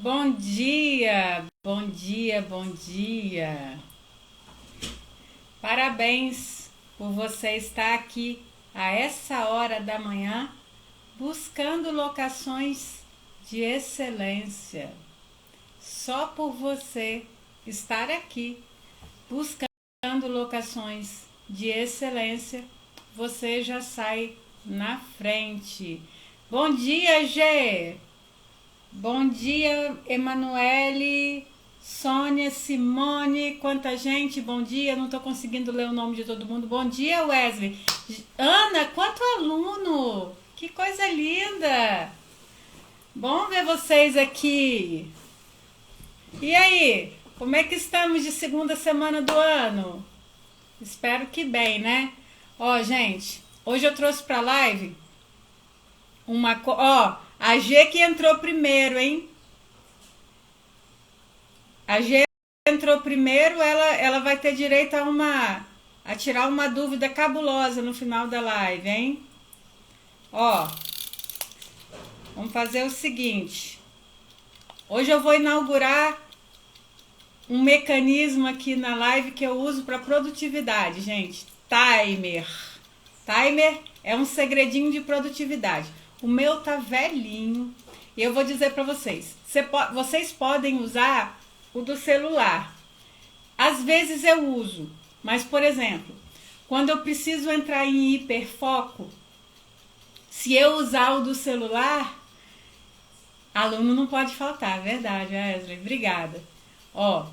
Bom dia, bom dia, bom dia. Parabéns por você estar aqui a essa hora da manhã buscando locações de excelência. Só por você estar aqui buscando locações de excelência, você já sai na frente. Bom dia, Gê! Bom dia, Emanuele, Sônia, Simone, quanta gente, bom dia, não estou conseguindo ler o nome de todo mundo. Bom dia, Wesley. Ana, quanto aluno, que coisa linda. Bom ver vocês aqui. E aí, como é que estamos de segunda semana do ano? Espero que bem, né? Ó, gente, hoje eu trouxe pra live a G que entrou primeiro, hein? A G entrou primeiro, ela vai ter direito a tirar uma dúvida cabulosa no final da live, hein? Ó, vamos fazer o seguinte. Hoje eu vou inaugurar um mecanismo aqui na live que eu uso para produtividade, gente. Timer. Timer é um segredinho de produtividade. O meu tá velhinho. E eu vou dizer para vocês. Vocês podem usar o do celular. Às vezes eu uso. Mas, por exemplo, quando eu preciso entrar em hiperfoco, se eu usar o do celular, aluno não pode faltar. Verdade, Wesley. Obrigada. Ó,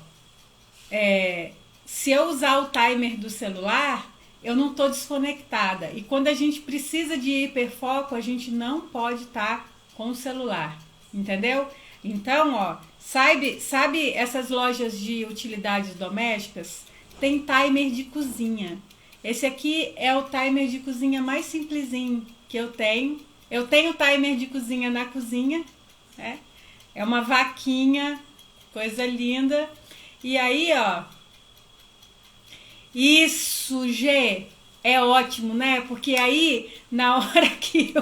se eu usar o timer do celular, eu não estou desconectada. E quando a gente precisa de hiperfoco, a gente não pode estar com o celular, entendeu? Então, ó, sabe essas lojas de utilidades domésticas? Tem timer de cozinha. Esse aqui é o timer de cozinha mais simplesinho que eu tenho. Eu tenho timer de cozinha na cozinha, né? É uma vaquinha, coisa linda. E aí, ó, isso, G, é ótimo, né? Porque aí, na hora que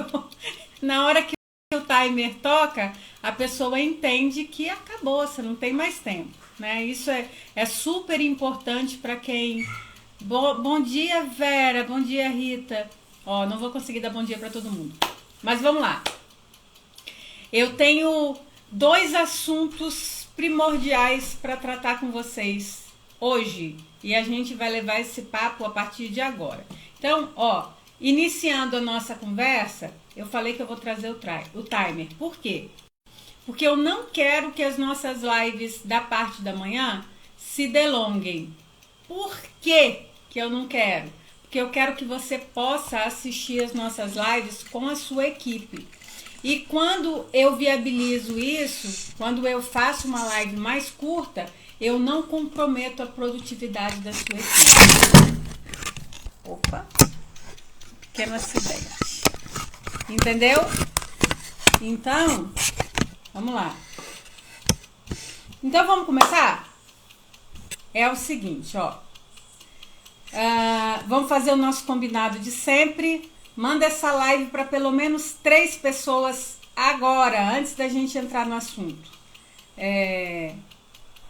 o timer toca, a pessoa entende que acabou, você não tem mais tempo, né? Isso é super importante para quem... Bom dia, Vera, bom dia, Rita. Ó, não vou conseguir dar bom dia para todo mundo, mas vamos lá. Eu tenho 2 assuntos primordiais para tratar com vocês hoje. E a gente vai levar esse papo a partir de agora. Então, ó, iniciando a nossa conversa, eu falei que eu vou trazer o timer. Por quê? Porque eu não quero que as nossas lives da parte da manhã se delonguem. Por quê que eu não quero? Porque eu quero que você possa assistir as nossas lives com a sua equipe. E quando eu viabilizo isso, quando eu faço uma live mais curta, eu não comprometo a produtividade da sua equipe. Opa, pequeno acidente. Entendeu? Então, vamos lá. Então, vamos começar? É o seguinte, ó. Vamos fazer o nosso combinado de sempre. Manda essa live para pelo menos 3 pessoas agora, antes da gente entrar no assunto.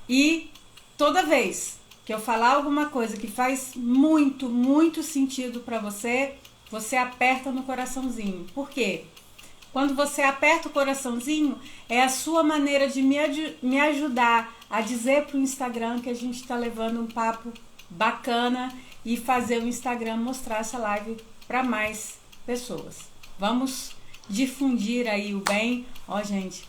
E toda vez que eu falar alguma coisa que faz muito, muito sentido para você, você aperta no coraçãozinho. Por quê? Quando você aperta o coraçãozinho, é a sua maneira de me ajudar a dizer para o Instagram que a gente está levando um papo bacana e fazer o Instagram mostrar essa live para mais pessoas. Vamos difundir aí o bem. Ó, gente,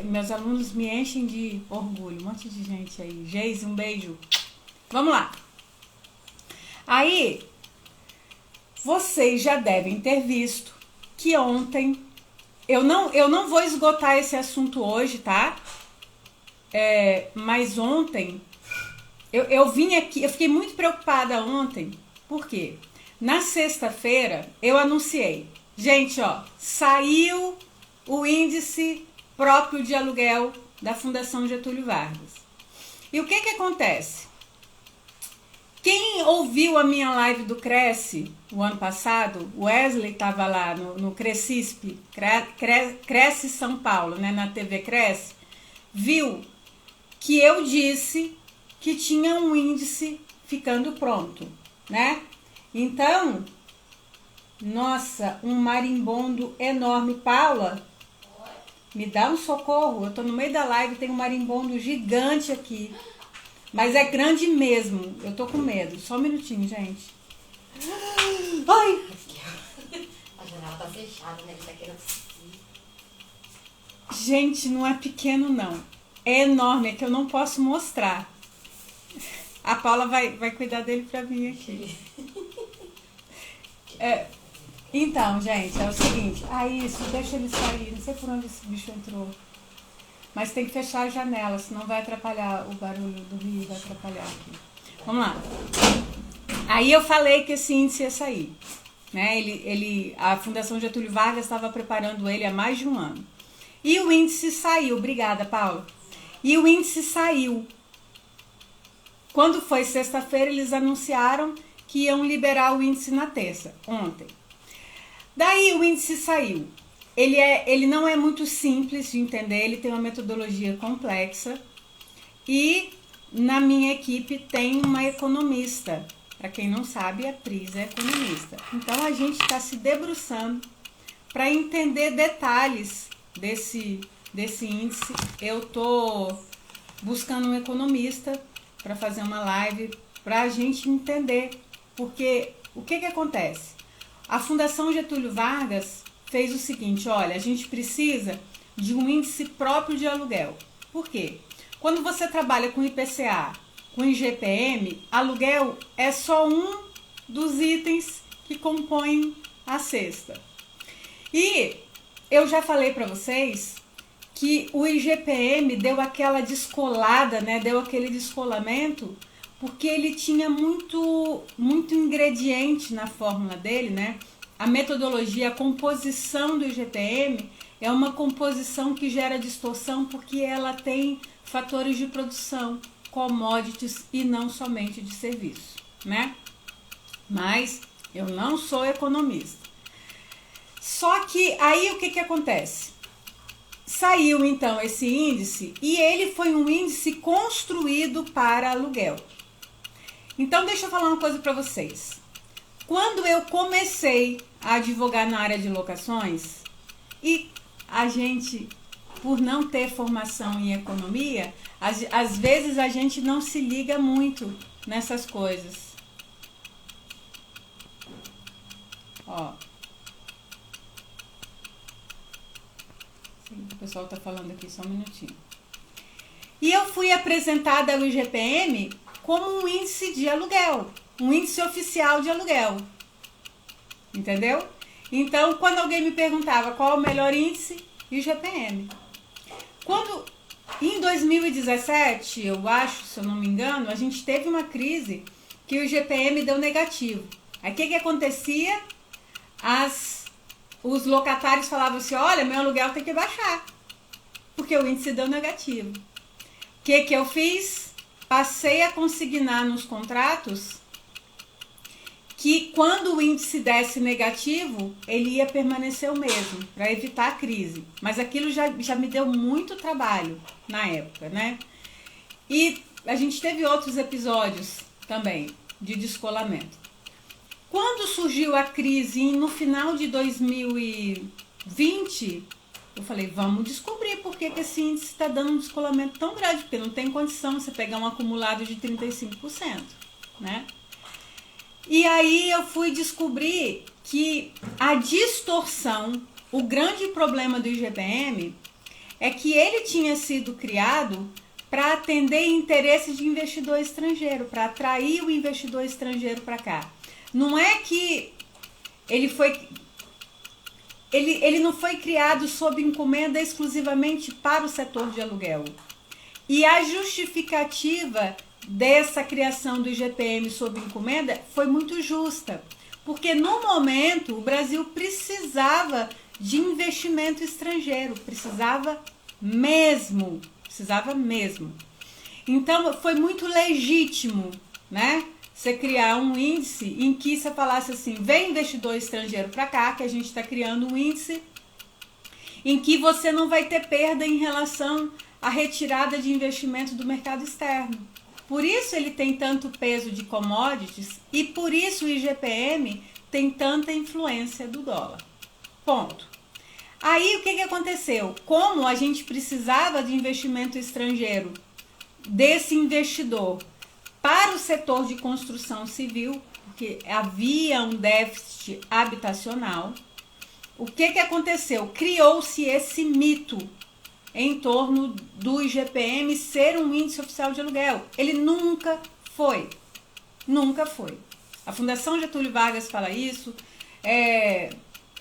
meus alunos me enchem de orgulho. Um monte de gente aí. Geise, um beijo. Vamos lá. Aí, vocês já devem ter visto que ontem... Eu não vou esgotar esse assunto hoje, tá? Mas ontem... Eu vim aqui... Eu fiquei muito preocupada ontem. Por quê? Na sexta-feira, eu anunciei. Gente, ó, saiu o índice próprio de aluguel da Fundação Getúlio Vargas. E o que acontece? Quem ouviu a minha live do Cresce o ano passado, o Wesley estava lá no Crescisp, Cresce São Paulo, né, na TV Cresce, viu que eu disse que tinha um índice ficando pronto, né? Então, nossa, um marimbondo enorme. Paula, me dá um socorro. Eu tô no meio da live, tem um marimbondo gigante aqui. Mas é grande mesmo. Eu tô com medo. Só um minutinho, gente. Ai! A janela tá fechada, né? Ele tá querendo assistir. Gente, não é pequeno, não. É enorme, é que eu não posso mostrar. A Paula vai cuidar dele pra mim aqui. Então, gente, é o seguinte. Isso, deixa ele sair. Não sei por onde esse bicho entrou. Mas tem que fechar a janela, senão vai atrapalhar o barulho do rio, vai atrapalhar aqui. Vamos lá. Aí eu falei que esse índice ia sair. Né? A Fundação Getúlio Vargas estava preparando ele há mais de um ano. E o índice saiu. Obrigada, Paula. E o índice saiu. Quando foi sexta-feira, eles anunciaram que iam liberar o índice na terça, ontem. Daí o índice saiu. Ele não é muito simples de entender, ele tem uma metodologia complexa. E na minha equipe tem uma economista. Para quem não sabe, a Pris é economista. Então a gente está se debruçando para entender detalhes desse índice. Eu estou buscando um economista para fazer uma live para a gente entender. Porque o que acontece? A Fundação Getúlio Vargas fez o seguinte, olha, a gente precisa de um índice próprio de aluguel. Por quê? Quando você trabalha com IPCA, com IGPM, aluguel é só um dos itens que compõem a cesta. E eu já falei para vocês que o IGPM deu aquela descolada, né? Deu aquele descolamento, porque ele tinha muito ingrediente na fórmula dele, né? A metodologia, a composição do IGPM é uma composição que gera distorção porque ela tem fatores de produção, commodities e não somente de serviço, né? Mas eu não sou economista. Só que aí o que acontece? Saiu então esse índice e ele foi um índice construído para aluguel. Então deixa eu falar uma coisa para vocês. Quando eu comecei a advogar na área de locações, e a gente, por não ter formação em economia, às vezes a gente não se liga muito nessas coisas. Ó. O pessoal tá falando aqui, só um minutinho. E eu fui apresentada ao IGPM como um índice de aluguel, um índice oficial de aluguel. Entendeu? Então, quando alguém me perguntava qual é o melhor índice, IGPM. Quando, em 2017, eu acho, se eu não me engano, a gente teve uma crise que o IGPM deu negativo. Aí o que acontecia? Os locatários falavam assim, olha, meu aluguel tem que baixar, porque o índice deu negativo. O que eu fiz? Passei a consignar nos contratos que quando o índice desse negativo, ele ia permanecer o mesmo, para evitar a crise. Mas aquilo já me deu muito trabalho na época, né? E a gente teve outros episódios também de descolamento. Quando surgiu a crise no final de 2020, eu falei, vamos descobrir por que esse índice está dando um descolamento tão grande, porque não tem condição você pegar um acumulado de 35%, né? E aí eu fui descobrir que a distorção, o grande problema do IGPM é que ele tinha sido criado para atender interesses de investidor estrangeiro, para atrair o investidor estrangeiro para cá. Não é que ele não foi criado sob encomenda exclusivamente para o setor de aluguel. E a justificativa dessa criação do IGPM sob encomenda foi muito justa, porque no momento o Brasil precisava de investimento estrangeiro, precisava mesmo. Então foi muito legítimo, né? Você criar um índice em que você falasse assim, vem investidor estrangeiro para cá, que a gente está criando um índice em que você não vai ter perda em relação a retirada de investimento do mercado externo. Por isso ele tem tanto peso de commodities e por isso o IGPM tem tanta influência do dólar. Ponto. Aí o que aconteceu? Como a gente precisava de investimento estrangeiro desse investidor para o setor de construção civil, porque havia um déficit habitacional, o que aconteceu? Criou-se esse mito em torno do IGPM ser um índice oficial de aluguel. Ele nunca foi. Nunca foi. A Fundação Getúlio Vargas fala isso,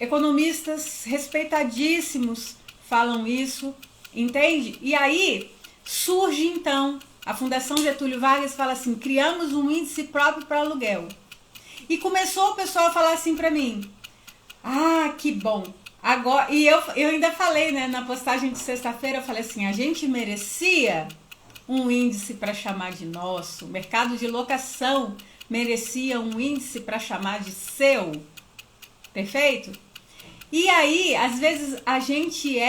economistas respeitadíssimos falam isso, entende? E aí surge então, a Fundação Getúlio Vargas fala assim, criamos um índice próprio para aluguel. E começou o pessoal a falar assim para mim, que bom. Agora, e eu ainda falei, né, na postagem de sexta-feira, eu falei assim, a gente merecia um índice para chamar de nosso, o mercado de locação merecia um índice para chamar de seu, perfeito? E aí, às vezes, a gente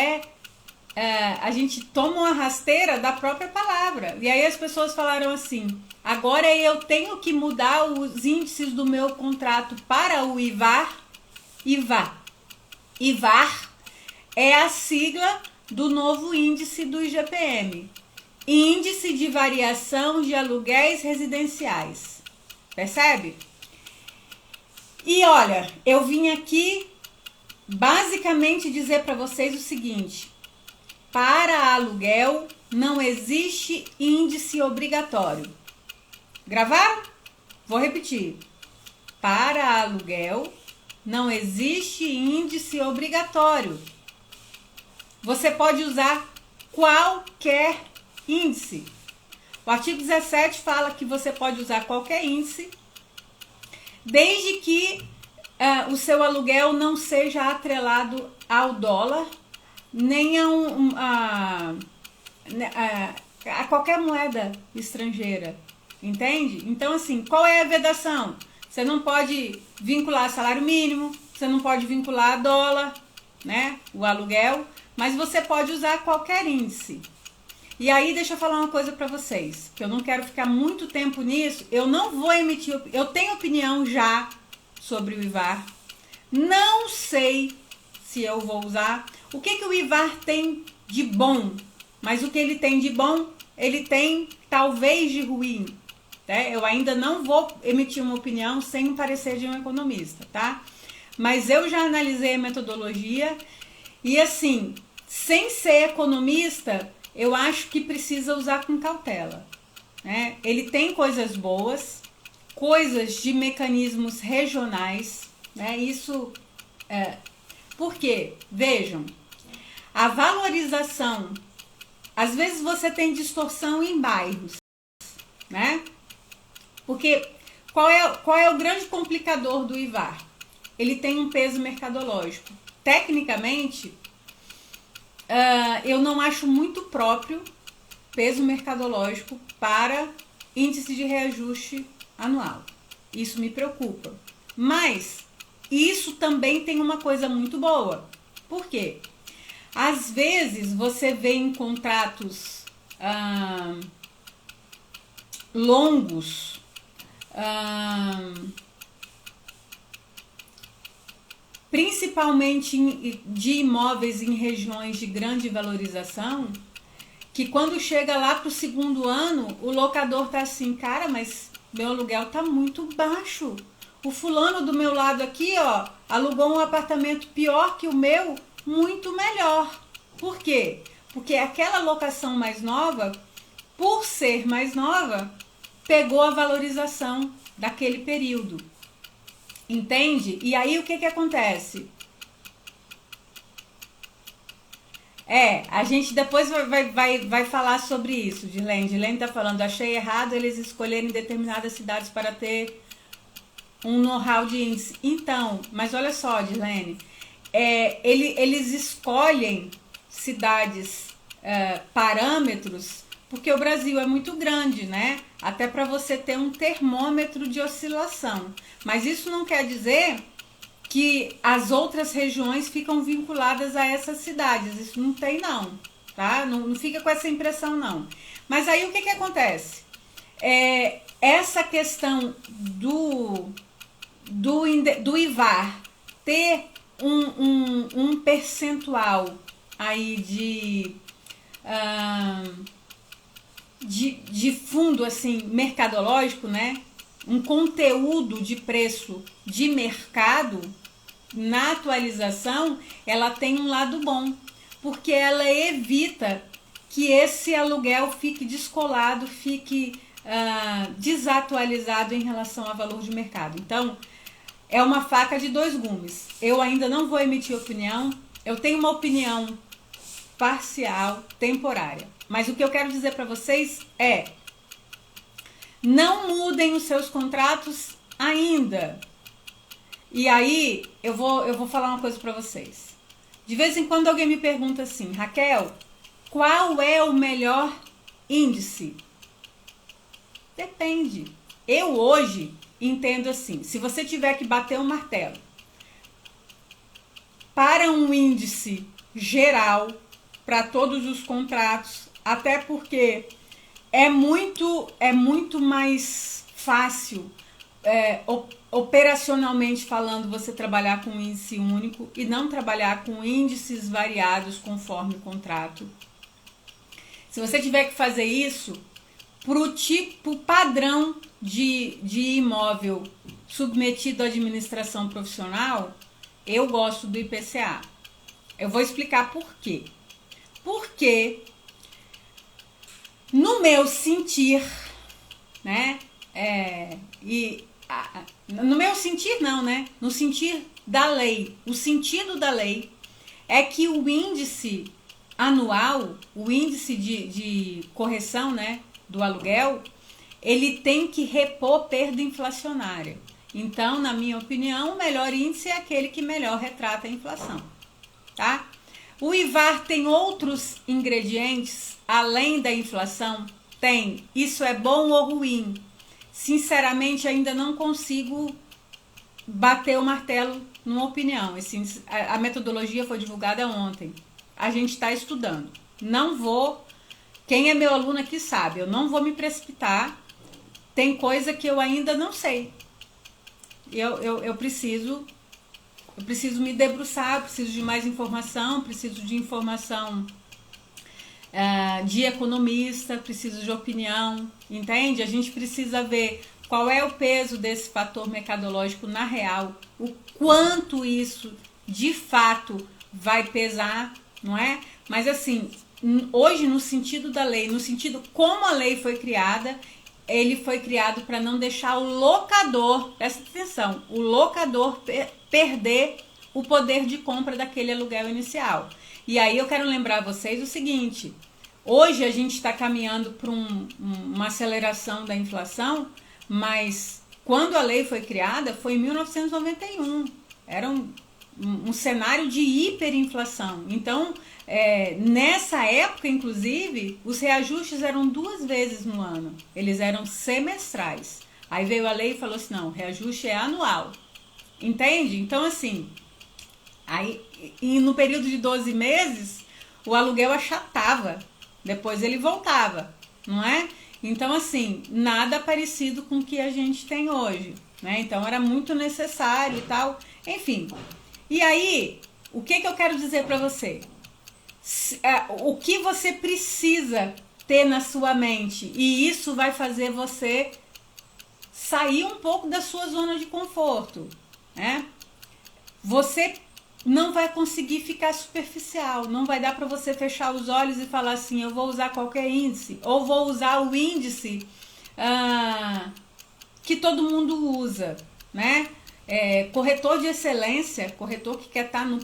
toma uma rasteira da própria palavra, e aí as pessoas falaram assim, agora eu tenho que mudar os índices do meu contrato para o IVAR. IVAR é a sigla do novo índice do IGPM, Índice de Variação de Aluguéis Residenciais, percebe? E olha, eu vim aqui basicamente dizer para vocês o seguinte, para aluguel não existe índice obrigatório. Gravaram? Vou repetir, para aluguel não existe índice obrigatório. Você pode usar qualquer índice. O artigo 17 fala que você pode usar qualquer índice, desde que o seu aluguel não seja atrelado ao dólar, nem a qualquer moeda estrangeira. Entende? Então, assim, qual é a vedação? Você não pode vincular salário mínimo, você não pode vincular dólar, né, o aluguel, mas você pode usar qualquer índice. E aí, deixa eu falar uma coisa para vocês, que eu não quero ficar muito tempo nisso, eu não vou emitir, eu tenho opinião já sobre o IVAR, não sei se eu vou usar. O que o IVAR tem de bom? Mas o que ele tem de bom, ele tem talvez de ruim. Eu ainda não vou emitir uma opinião sem o parecer de um economista, tá? Mas eu já analisei a metodologia e, assim, sem ser economista, eu acho que precisa usar com cautela, né? Ele tem coisas boas, coisas de mecanismos regionais, né? Isso por quê? Vejam, a valorização, às vezes você tem distorção em bairros, né? Porque qual é o grande complicador do IVAR? Ele tem um peso mercadológico. Tecnicamente, eu não acho muito próprio peso mercadológico para índice de reajuste anual. Isso me preocupa. Mas isso também tem uma coisa muito boa. Por quê? Às vezes você vê em contratos longos, principalmente de imóveis em regiões de grande valorização, que quando chega lá para o segundo ano, o locador tá assim, cara, mas meu aluguel tá muito baixo. O fulano do meu lado aqui, ó, alugou um apartamento pior que o meu, muito melhor. Por quê? Porque aquela locação mais nova, por ser mais nova, pegou a valorização daquele período. Entende? E aí o que acontece? A gente depois vai falar sobre isso, Dilene. Dilene tá falando, achei errado eles escolherem determinadas cidades para ter um know-how de índice. Então, mas olha só, Dilene, eles escolhem cidades, parâmetros, porque o Brasil é muito grande, né? Até para você ter um termômetro de oscilação. Mas isso não quer dizer que as outras regiões ficam vinculadas a essas cidades. Isso não tem, não. tá? Não fica com essa impressão, não. Mas aí o que acontece? Essa questão do IVAR ter um percentual aí de fundo assim mercadológico, né? Um conteúdo de preço de mercado na atualização, ela tem um lado bom, porque ela evita que esse aluguel fique descolado, fique desatualizado em relação ao valor de mercado. Então, é uma faca de dois gumes. Eu ainda não vou emitir opinião, eu tenho uma opinião parcial, temporária. Mas o que eu quero dizer para vocês é: não mudem os seus contratos ainda. E aí, eu vou falar uma coisa para vocês. De vez em quando alguém me pergunta assim: Raquel, qual é o melhor índice? Depende. Eu hoje entendo assim: se você tiver que bater um martelo para um índice geral, para todos os contratos, até porque é muito mais fácil, operacionalmente falando, você trabalhar com um índice único e não trabalhar com índices variados conforme o contrato. Se você tiver que fazer isso para o tipo padrão de imóvel submetido à administração profissional, eu gosto do IPCA. Eu vou explicar por quê. Porque no meu sentir, né? No meu sentir não, né? No sentir da lei. O sentido da lei é que o índice anual, o índice de correção, né, do aluguel, ele tem que repor perda inflacionária. Então, na minha opinião, o melhor índice é aquele que melhor retrata a inflação, tá? O IVAR tem outros ingredientes além da inflação? Tem. Isso é bom ou ruim? Sinceramente, ainda não consigo bater o martelo numa opinião. A metodologia foi divulgada ontem. A gente está estudando. Não vou... Quem é meu aluno aqui sabe, eu não vou me precipitar. Tem coisa que eu ainda não sei. Eu preciso me debruçar, preciso de mais informação, preciso de informação de economista, preciso de opinião, entende? A gente precisa ver qual é o peso desse fator mercadológico na real, o quanto isso de fato vai pesar, não é? Mas assim, hoje no sentido da lei, no sentido como a lei foi criada, ele foi criado para não deixar o locador, presta atenção, o locador perder o poder de compra daquele aluguel inicial. E aí eu quero lembrar vocês o seguinte: hoje a gente está caminhando para uma aceleração da inflação, mas quando a lei foi criada foi em 1991. Era um cenário de hiperinflação. Então, nessa época, inclusive, os reajustes eram 2 vezes no ano. Eles eram semestrais. Aí veio a lei e falou assim: não, o reajuste é anual. Entende? Então, assim, aí, e no período de 12 meses, o aluguel achatava. Depois ele voltava, não é? Então, assim, nada parecido com o que a gente tem hoje, né? Então, era muito necessário e tal. Enfim. E aí, o que eu quero dizer para você? O que você precisa ter na sua mente, e isso vai fazer você sair um pouco da sua zona de conforto, né? Você não vai conseguir ficar superficial, não vai dar para você fechar os olhos e falar assim: eu vou usar qualquer índice, ou vou usar o índice que todo mundo usa, né? Corretor de excelência, corretor que quer estar no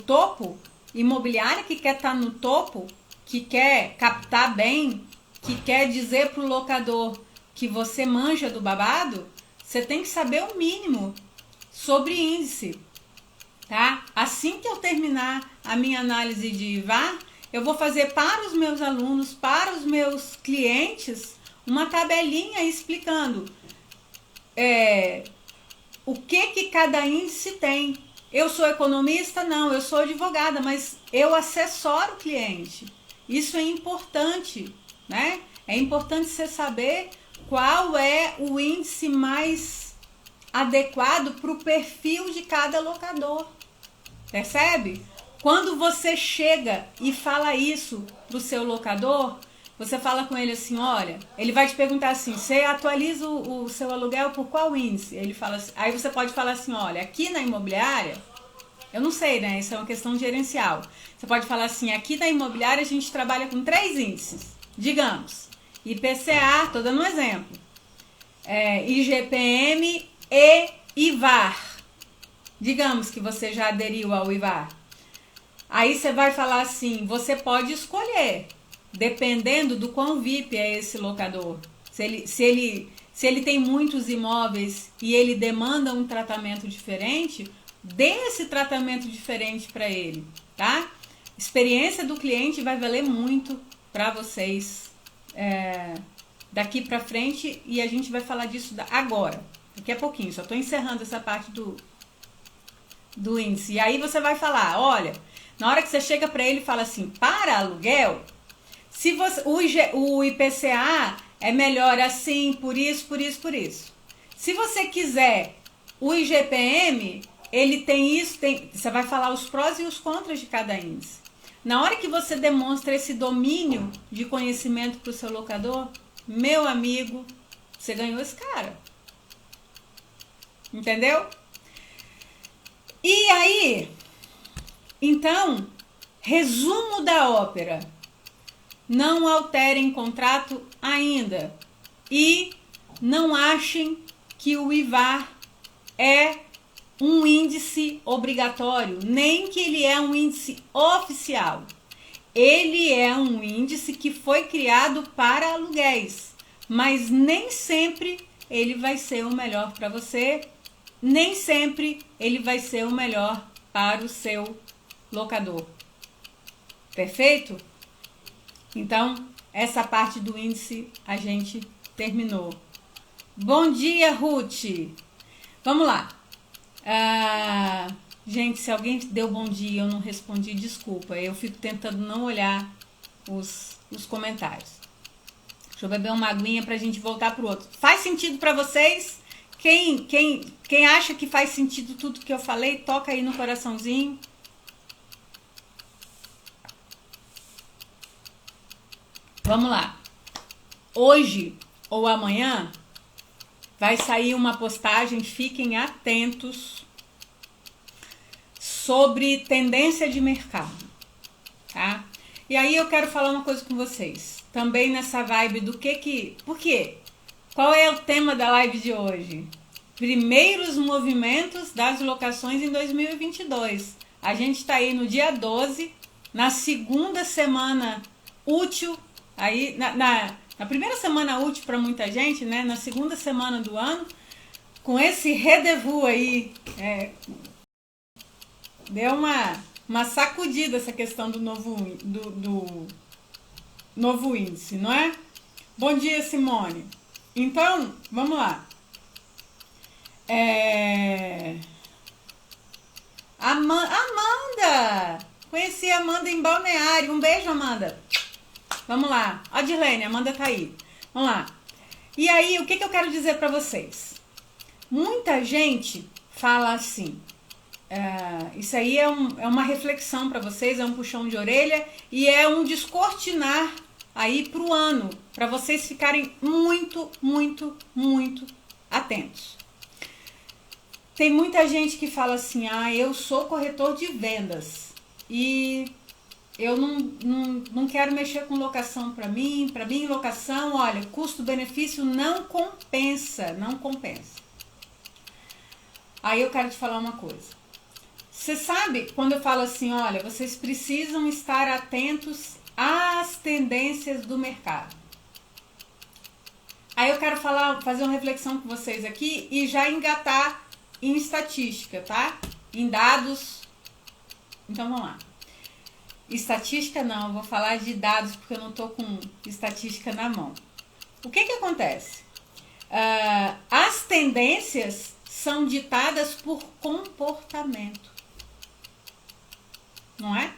topo, imobiliária que quer estar no topo, que quer captar bem, que quer dizer para o locador que você manja do babado, você tem que saber o mínimo sobre índice, tá? Assim que eu terminar a minha análise de IVAR, eu vou fazer para os meus alunos, para os meus clientes, uma tabelinha explicando o que cada índice tem. Eu sou economista? Não, eu sou advogada, mas eu assessoro o cliente. Isso é importante, né? É importante você saber qual é o índice mais adequado para o perfil de cada locador. Percebe? Quando você chega e fala isso para o seu locador, você fala com ele assim, olha, ele vai te perguntar assim, você atualiza o seu aluguel por qual índice? Ele fala assim, aí você pode falar assim, olha, aqui na imobiliária, eu não sei, né? Isso é uma questão gerencial. Você pode falar assim, aqui na imobiliária a gente trabalha com 3 índices, digamos, IPCA, tô dando um exemplo, IGPM e IVAR. Digamos que você já aderiu ao IVAR. Aí você vai falar assim, você pode escolher, dependendo do quão VIP é esse locador. Se ele tem muitos imóveis e ele demanda um tratamento diferente, dê esse tratamento diferente para ele, tá? Experiência do cliente vai valer muito para vocês daqui para frente e a gente vai falar disso agora, daqui a pouquinho. Só estou encerrando essa parte do índice. E aí você vai falar, olha, na hora que você chega para ele e fala assim, para aluguel, se você, o IPCA é melhor assim, por isso, por isso, por isso. Se você quiser o IGPM, ele tem isso, você vai falar os prós e os contras de cada índice. Na hora que você demonstra esse domínio de conhecimento para o seu locador, meu amigo, você ganhou esse cara. Entendeu? E aí, então, resumo da ópera. Não alterem contrato ainda. E não achem que o IVAR é um índice obrigatório, nem que ele é um índice oficial. Ele é um índice que foi criado para aluguéis, mas nem sempre ele vai ser o melhor para você, nem sempre ele vai ser o melhor para o seu locador. Perfeito? Então, essa parte do índice a gente terminou. Bom dia, Ruth! Vamos lá. Gente, se alguém deu bom dia e eu não respondi, desculpa. Eu fico tentando não olhar os comentários. Deixa eu beber uma aguinha pra gente voltar pro outro. Faz sentido pra vocês? Quem acha que faz sentido tudo que eu falei, toca aí no coraçãozinho. Vamos lá. Hoje ou amanhã vai sair uma postagem, fiquem atentos, sobre tendência de mercado, tá? E aí eu quero falar uma coisa com vocês, também nessa vibe do por quê? Qual é o tema da live de hoje? Primeiros movimentos das locações em 2022. A gente está aí no dia 12, na segunda semana útil, aí na primeira semana útil para muita gente, né? Na segunda semana do ano, com esse rendezvous aí, deu uma sacudida essa questão do novo índice, não é? Bom dia, Simone. Então, vamos lá. Amanda! Conheci a Amanda em Balneário. Um beijo, Amanda. Vamos lá. Ó, Dirlene, a Amanda tá aí. Vamos lá. E aí, o que eu quero dizer pra vocês? Muita gente fala assim... isso aí é uma reflexão para vocês, é um puxão de orelha e é um descortinar aí pro ano, para vocês ficarem muito, muito, muito atentos. Tem muita gente que fala assim, eu sou corretor de vendas e eu não quero mexer com locação para mim locação, olha, custo-benefício não compensa. Aí eu quero te falar uma coisa. Você sabe, quando eu falo assim, olha, vocês precisam estar atentos às tendências do mercado. Aí eu quero fazer uma reflexão com vocês aqui e já engatar em estatística, tá? Em dados. Então vamos lá. Estatística não, eu vou falar de dados porque eu não tô com estatística na mão. O que acontece? As tendências são ditadas por comportamento. não é?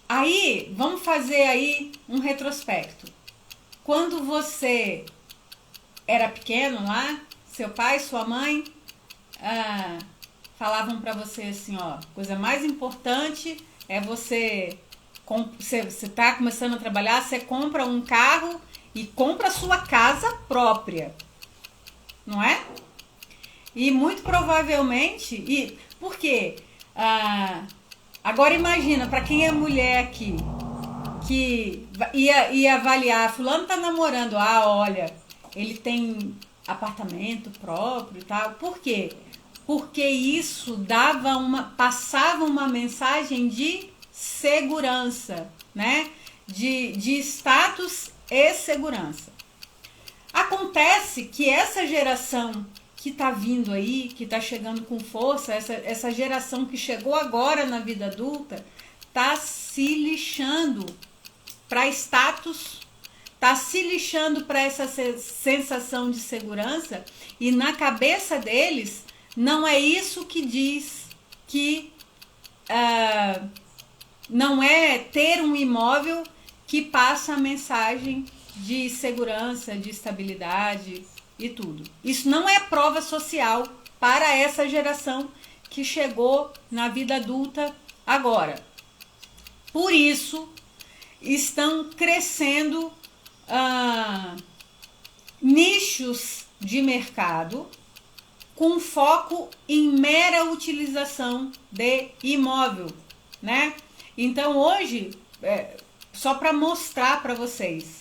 Aí, vamos fazer aí um retrospecto. Quando você era pequeno lá, seu pai, sua mãe falavam para você assim, ó, coisa mais importante é você tá começando a trabalhar, você compra um carro e compra a sua casa própria, não é? E muito provavelmente, por quê? Agora imagina, para quem é mulher aqui, que ia avaliar, fulano tá namorando, olha, ele tem apartamento próprio e tal. Por quê? Porque isso passava uma mensagem de segurança, né? De status e segurança. Acontece que essa geração que tá vindo aí, que tá chegando com força, essa geração que chegou agora na vida adulta, tá se lixando para status, tá se lixando para essa sensação de segurança, e na cabeça deles não é isso que diz que não é ter um imóvel que passa a mensagem de segurança, de estabilidade e tudo. Isso não é prova social para essa geração que chegou na vida adulta agora. Por isso, estão crescendo nichos de mercado com foco em mera utilização de imóvel, né? Então, hoje, só para mostrar para vocês,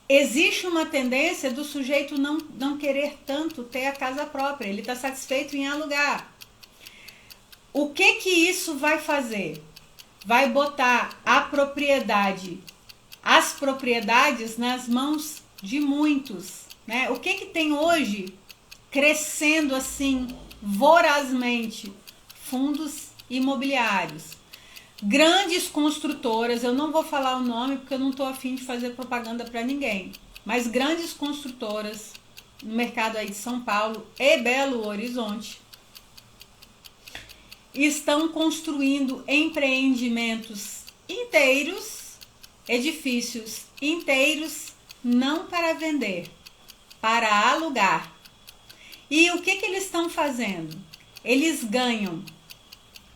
existe uma tendência do sujeito não querer tanto ter a casa própria, ele está satisfeito em alugar. O que isso vai fazer? Vai botar as propriedades nas mãos de muitos, né? O que tem hoje crescendo assim vorazmente? Fundos imobiliários. Grandes construtoras, eu não vou falar o nome porque eu não estou a fim de fazer propaganda para ninguém, mas grandes construtoras no mercado aí de São Paulo e Belo Horizonte estão construindo empreendimentos inteiros, edifícios inteiros, não para vender, para alugar. E o que eles estão fazendo? Eles ganham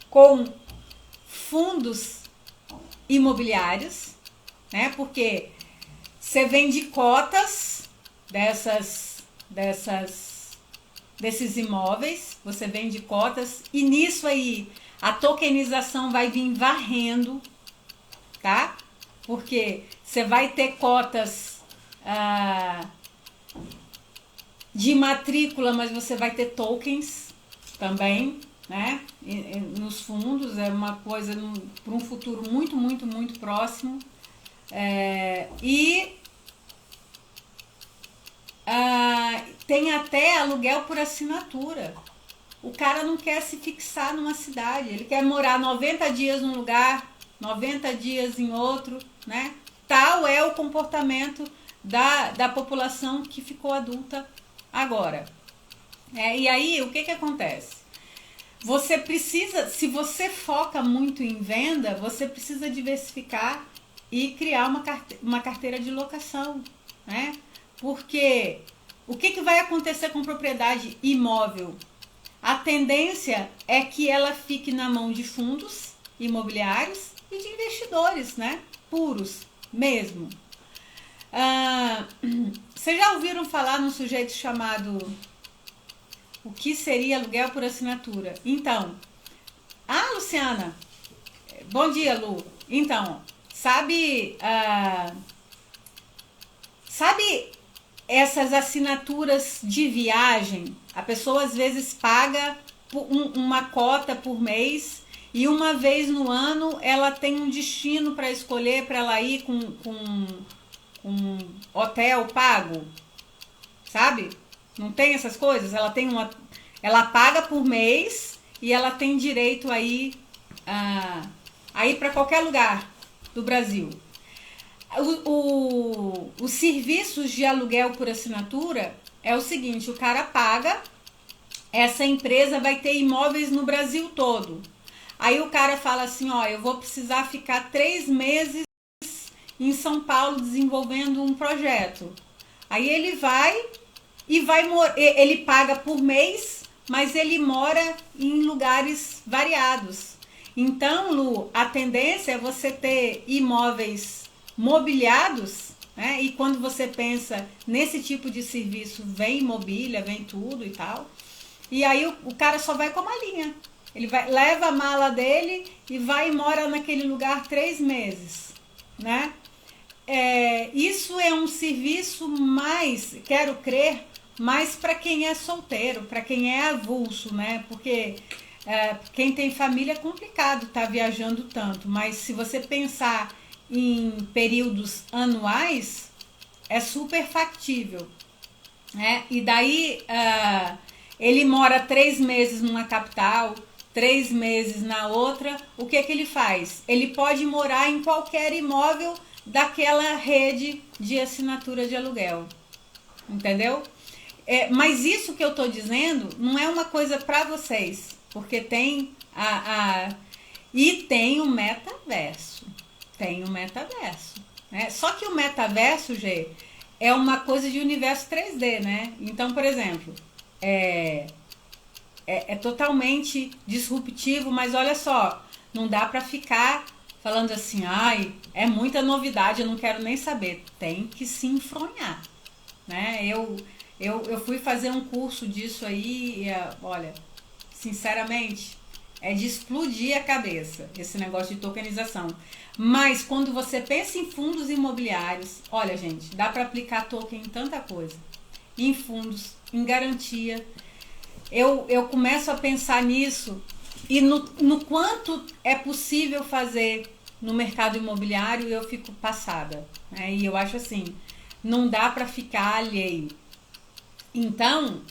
com fundos imobiliários, né? Porque você vende cotas desses imóveis, você vende cotas, e nisso aí a tokenização vai vir varrendo, tá? Porque você vai ter cotas de matrícula, mas você vai ter tokens também, né? Nos fundos, é uma coisa para um futuro muito, muito, muito próximo. Tem até aluguel por assinatura. O cara não quer se fixar numa cidade, ele quer morar 90 dias num lugar, 90 dias em outro, né? Tal é o comportamento da população que ficou adulta agora. E aí, o que acontece? Você precisa, se você foca muito em venda, você precisa diversificar e criar uma carteira de locação, né? Porque o que vai acontecer com propriedade imóvel? A tendência é que ela fique na mão de fundos imobiliários e de investidores, né? Puros mesmo. Vocês já ouviram falar num sujeito chamado o que seria aluguel por assinatura? Então, Luciana, bom dia, Lu. Então, sabe essas assinaturas de viagem? A pessoa às vezes paga uma cota por mês e uma vez no ano ela tem um destino para escolher, para ela ir com hotel pago, sabe? Não tem essas coisas? Ela paga por mês e ela tem direito a ir para qualquer lugar do Brasil. Os serviços de aluguel por assinatura é o seguinte: o cara paga essa empresa vai ter imóveis no Brasil todo. Aí o cara fala assim, ó, eu vou precisar ficar 3 meses em São Paulo desenvolvendo um projeto. Aí ele vai e ele paga por mês, mas ele mora em lugares variados. Então, Lu, a tendência é você ter imóveis mobiliados, né? E quando você pensa nesse tipo de serviço, vem mobília, vem tudo e tal. E aí o cara só vai com a malinha. Ele leva a mala dele e vai e mora naquele lugar 3 meses, né? Isso é um serviço mais, quero crer, mais para quem é solteiro, para quem é avulso, né? Porque quem tem família é complicado estar viajando tanto, mas se você pensar em períodos anuais, é super factível, né? E daí ele mora 3 meses numa capital, 3 meses na outra. O que ele faz? Ele pode morar em qualquer imóvel daquela rede de assinatura de aluguel, entendeu? Mas isso que eu tô dizendo não é uma coisa para vocês, porque tem e tem o metaverso, né? Só que o metaverso, G, é uma coisa de universo 3D, né? Então, por exemplo, é totalmente disruptivo, mas olha só, não dá para ficar falando assim, ai, é muita novidade, eu não quero nem saber. Tem que se enfronhar, né? Eu fui fazer um curso disso aí e, olha, sinceramente, é de explodir a cabeça esse negócio de tokenização. Mas quando você pensa em fundos imobiliários, olha, gente, dá para aplicar token em tanta coisa. Em fundos, em garantia. Eu começo a pensar nisso e no quanto é possível fazer no mercado imobiliário, eu fico passada, né? E eu acho assim, não dá para ficar alheio. Então,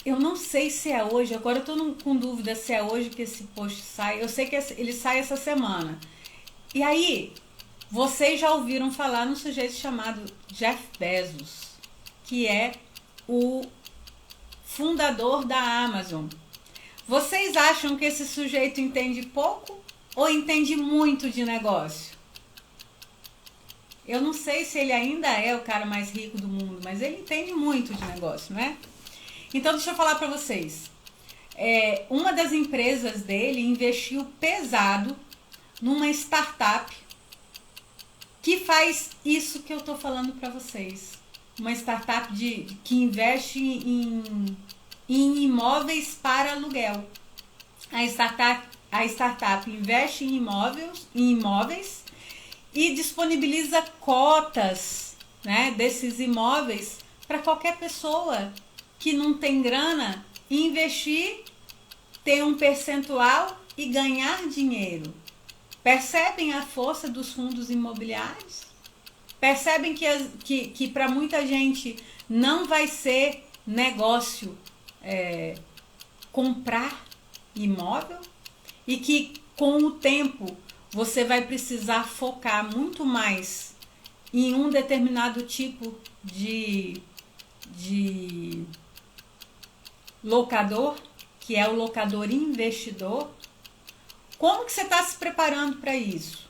eu não sei se é hoje, agora eu tô com dúvida se é hoje que esse post sai. Eu sei que ele sai essa semana. E aí, vocês já ouviram falar num sujeito chamado Jeff Bezos, que é o fundador da Amazon. Vocês acham que esse sujeito entende pouco ou entende muito de negócio? Eu não sei se ele ainda é o cara mais rico do mundo, mas ele entende muito de negócio, né? Então, deixa eu falar para vocês. Uma das empresas dele investiu pesado numa startup que faz isso que eu tô falando para vocês. Uma startup que investe em imóveis para aluguel. A startup investe em imóveis e disponibiliza cotas, né, desses imóveis para qualquer pessoa que não tem grana investir, ter um percentual e ganhar dinheiro. Percebem a força dos fundos imobiliários? Percebem que para muita gente não vai ser negócio comprar imóvel e que com o tempo você vai precisar focar muito mais em um determinado tipo de locador, que é o locador investidor. Como que você está se preparando para isso?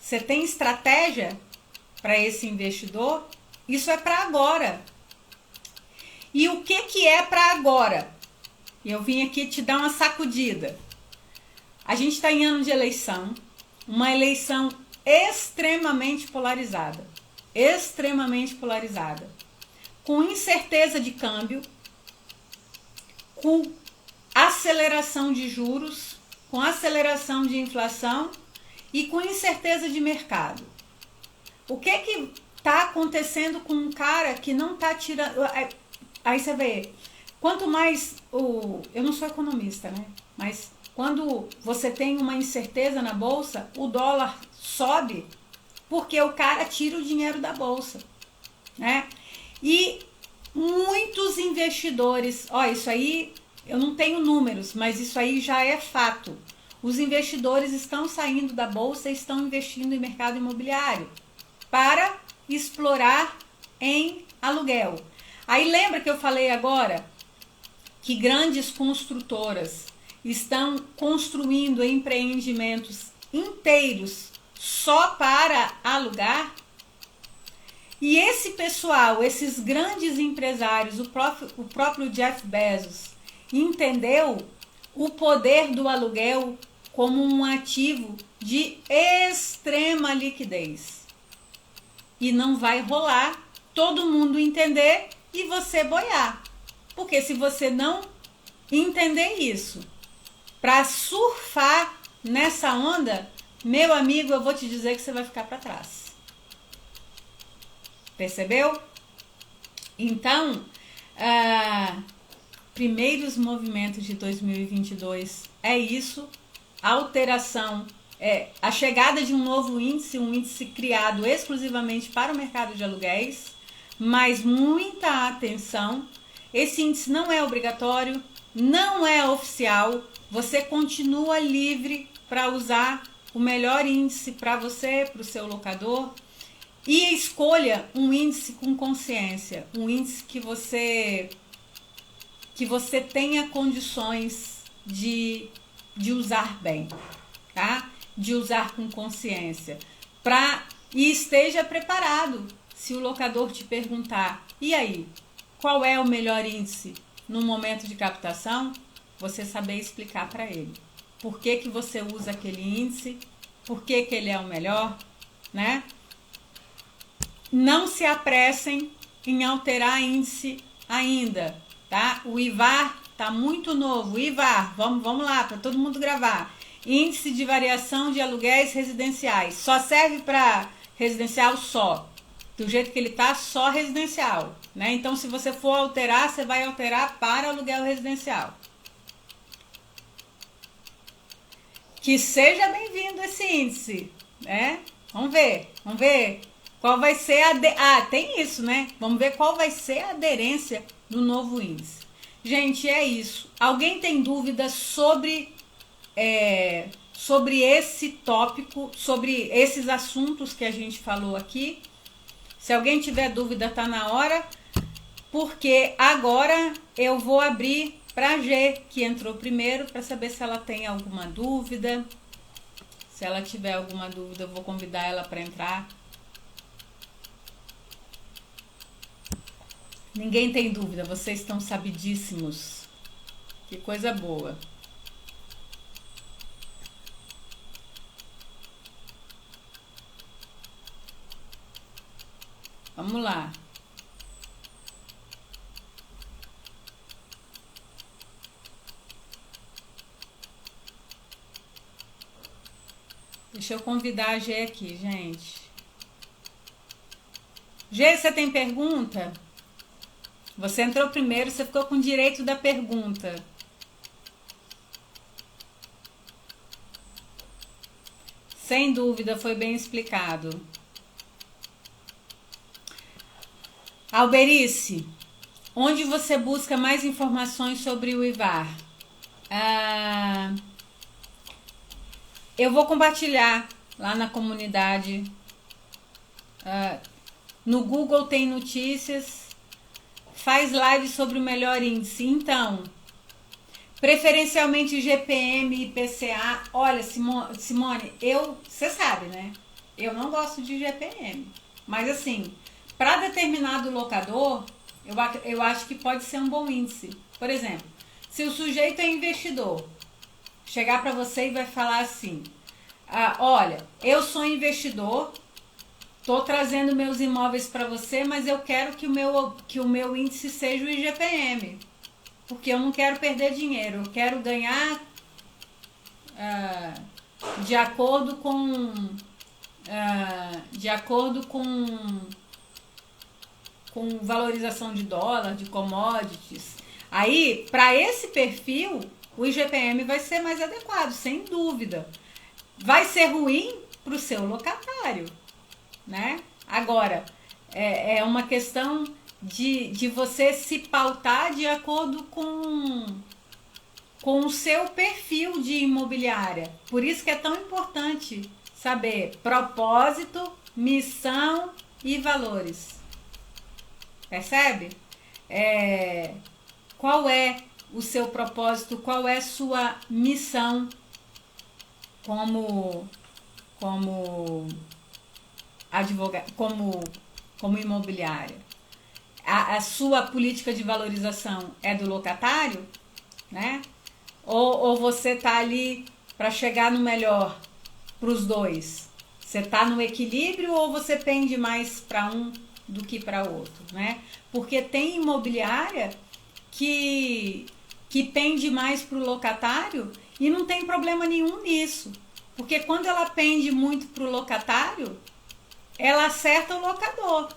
Você tem estratégia para esse investidor? Isso é para agora. E o que é para agora? Eu vim aqui te dar uma sacudida. A gente está em ano de eleição, uma eleição extremamente polarizada, com incerteza de câmbio, com aceleração de juros, com aceleração de inflação e com incerteza de mercado. O que está acontecendo com um cara que não está tirando... Aí você vê, quanto mais... Eu não sou economista, né? Mas quando você tem uma incerteza na bolsa, o dólar sobe porque o cara tira o dinheiro da bolsa, né? E muitos investidores... Isso aí, eu não tenho números, mas isso aí já é fato. Os investidores estão saindo da bolsa e estão investindo em mercado imobiliário para explorar em aluguel. Aí lembra que eu falei agora que grandes construtoras estão construindo empreendimentos inteiros só para alugar? E esse pessoal, esses grandes empresários, o próprio Jeff Bezos, entendeu o poder do aluguel como um ativo de extrema liquidez. E não vai rolar todo mundo entender e você boiar. Porque se você não entender isso, para surfar nessa onda, meu amigo, eu vou te dizer que você vai ficar para trás. Percebeu? Então, primeiros movimentos de 2022 é isso. A alteração, a chegada de um novo índice, um índice criado exclusivamente para o mercado de aluguéis, mas muita atenção. Esse índice não é obrigatório, não é oficial, você continua livre para usar o melhor índice para você, para o seu locador. E escolha um índice com consciência, um índice que você tenha condições de usar bem, tá? De usar com consciência. E esteja preparado se o locador te perguntar, e aí, qual é o melhor índice no momento de captação? Você saber explicar para ele. Por que que você usa aquele índice? Por que que ele é o melhor? Né? Não se apressem em alterar índice ainda, tá? O IVAR tá muito novo. IVAR, vamos lá, para todo mundo gravar. Índice de variação de aluguéis residenciais. Só serve para residencial só. Do jeito que ele tá, só residencial, né? Então, se você for alterar, você vai alterar para aluguel residencial. Que seja bem-vindo esse índice, né? Vamos ver qual vai ser tem isso, né? Vamos ver qual vai ser a aderência do novo índice. Gente, é isso. Alguém tem dúvidas sobre esse tópico, sobre esses assuntos que a gente falou aqui? Se alguém tiver dúvida, tá na hora, porque agora eu vou abrir para a G, que entrou primeiro, para saber se ela tem alguma dúvida. Se ela tiver alguma dúvida, eu vou convidar ela para entrar. Ninguém tem dúvida, vocês estão sabidíssimos. Que coisa boa. Vamos lá. Deixa eu convidar a G aqui, gente. G, você tem pergunta? Você entrou primeiro, você ficou com o direito da pergunta. Sem dúvida, foi bem explicado. Alberice, onde você busca mais informações sobre o IVAR? Eu vou compartilhar lá na comunidade. No Google tem notícias. Faz live sobre o melhor índice. Então, preferencialmente GPM e IPCA. Olha, Simone, você sabe, né? Eu não gosto de GPM. Mas assim, para determinado locador, eu acho que pode ser um bom índice. Por exemplo, se o sujeito é investidor, chegar para você e vai falar assim, olha, eu sou investidor, estou trazendo meus imóveis para você, mas eu quero que o meu índice seja o IGPM, porque eu não quero perder dinheiro, eu quero ganhar de acordo com valorização de dólar, de commodities. Aí, para esse perfil, o IGPM vai ser mais adequado, sem dúvida. Vai ser ruim para o seu locatário, né? Agora, é uma questão de você se pautar de acordo com o seu perfil de imobiliária. Por isso que é tão importante saber propósito, missão e valores. Percebe? qual é o seu propósito, qual é a sua missão como advogado, como imobiliária. A sua política de valorização é do locatário, né? Ou você está ali para chegar no melhor para os dois? Você está no equilíbrio ou você pende mais para um do que para outro, né? Porque tem imobiliária que pende mais para o locatário e não tem problema nenhum nisso. Porque quando ela pende muito para o locatário, ela acerta o locador.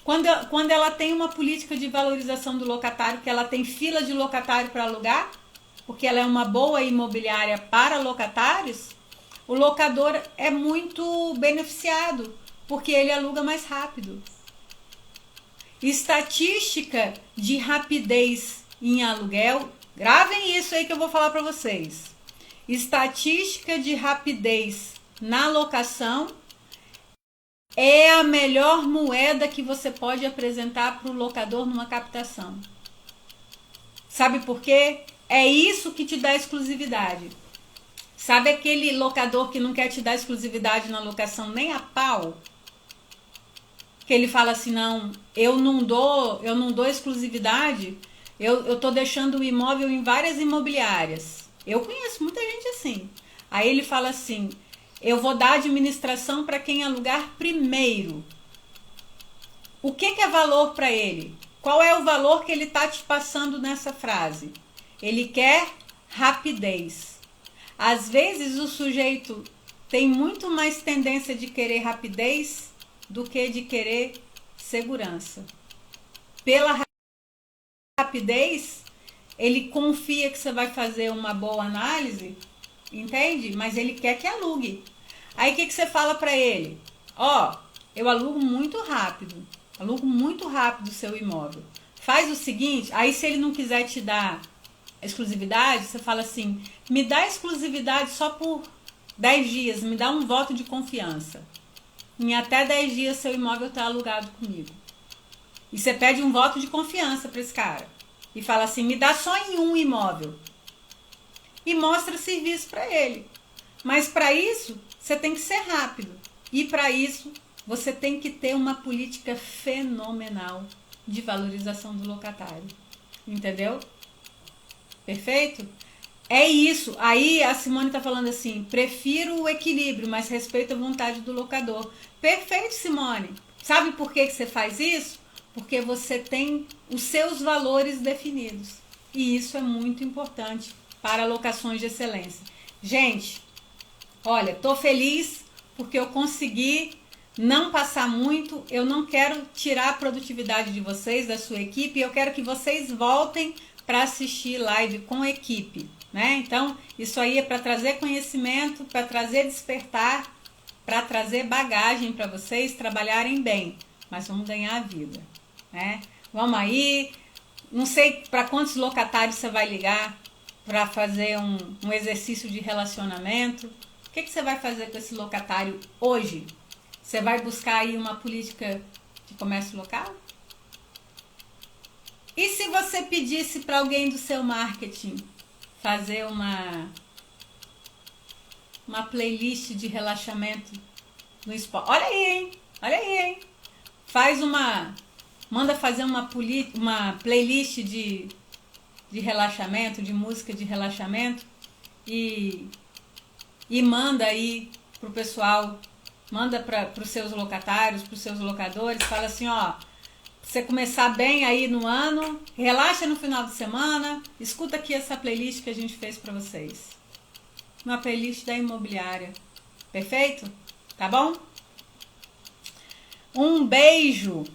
Quando ela tem uma política de valorização do locatário, que ela tem fila de locatário para alugar, porque ela é uma boa imobiliária para locatários, o locador é muito beneficiado, porque ele aluga mais rápido. Estatística de rapidez em aluguel, gravem isso aí que eu vou falar para vocês. Estatística de rapidez na locação é a melhor moeda que você pode apresentar para o locador numa captação. Sabe por quê? É isso que te dá exclusividade. Sabe aquele locador que não quer te dar exclusividade na locação nem a pau? Que ele fala assim, não, eu não dou exclusividade, eu tô deixando o imóvel em várias imobiliárias. Eu conheço muita gente assim. Aí ele fala assim, eu vou dar administração para quem alugar primeiro. O que é valor para ele? Qual é o valor que ele está te passando nessa frase? Ele quer rapidez. Às vezes o sujeito tem muito mais tendência de querer rapidez do que de querer segurança. Pela rapidez, ele confia que você vai fazer uma boa análise, entende? Mas ele quer que alugue. Aí o que você fala para ele? Eu alugo muito rápido o seu imóvel. Faz o seguinte, aí se ele não quiser te dar exclusividade, você fala assim, me dá exclusividade só por 10 dias, me dá um voto de confiança. Em até 10 dias seu imóvel está alugado comigo. E você pede um voto de confiança para esse cara. E fala assim, me dá só em um imóvel. E mostra serviço para ele. Mas para isso, você tem que ser rápido. E para isso, você tem que ter uma política fenomenal de valorização do locatário. Entendeu? Perfeito? É isso. Aí a Simone está falando assim, prefiro o equilíbrio, mas respeito a vontade do locador. Perfeito, Simone. Sabe por que você faz isso? Porque você tem os seus valores definidos. E isso é muito importante para locações de excelência. Gente, olha, tô feliz porque eu consegui não passar muito. Eu não quero tirar a produtividade de vocês, da sua equipe. Eu quero que vocês voltem para assistir live com a equipe. Né? Então, isso aí é para trazer conhecimento, para trazer despertar, para trazer bagagem para vocês trabalharem bem, mas vamos ganhar a vida, né? Vamos aí, não sei para quantos locatários você vai ligar para fazer um exercício de relacionamento. O que você vai fazer com esse locatário hoje? Você vai buscar aí uma política de comércio local? E se você pedisse para alguém do seu marketing fazer uma playlist de relaxamento no Spotify? Olha aí, hein? Manda fazer uma playlist de relaxamento, de música de relaxamento e manda aí pro pessoal, manda para os seus locatários, para os seus locadores, fala assim, você começar bem aí no ano, relaxa no final de semana, escuta aqui essa playlist que a gente fez para vocês. Uma playlist da imobiliária. Perfeito? Tá bom? Um beijo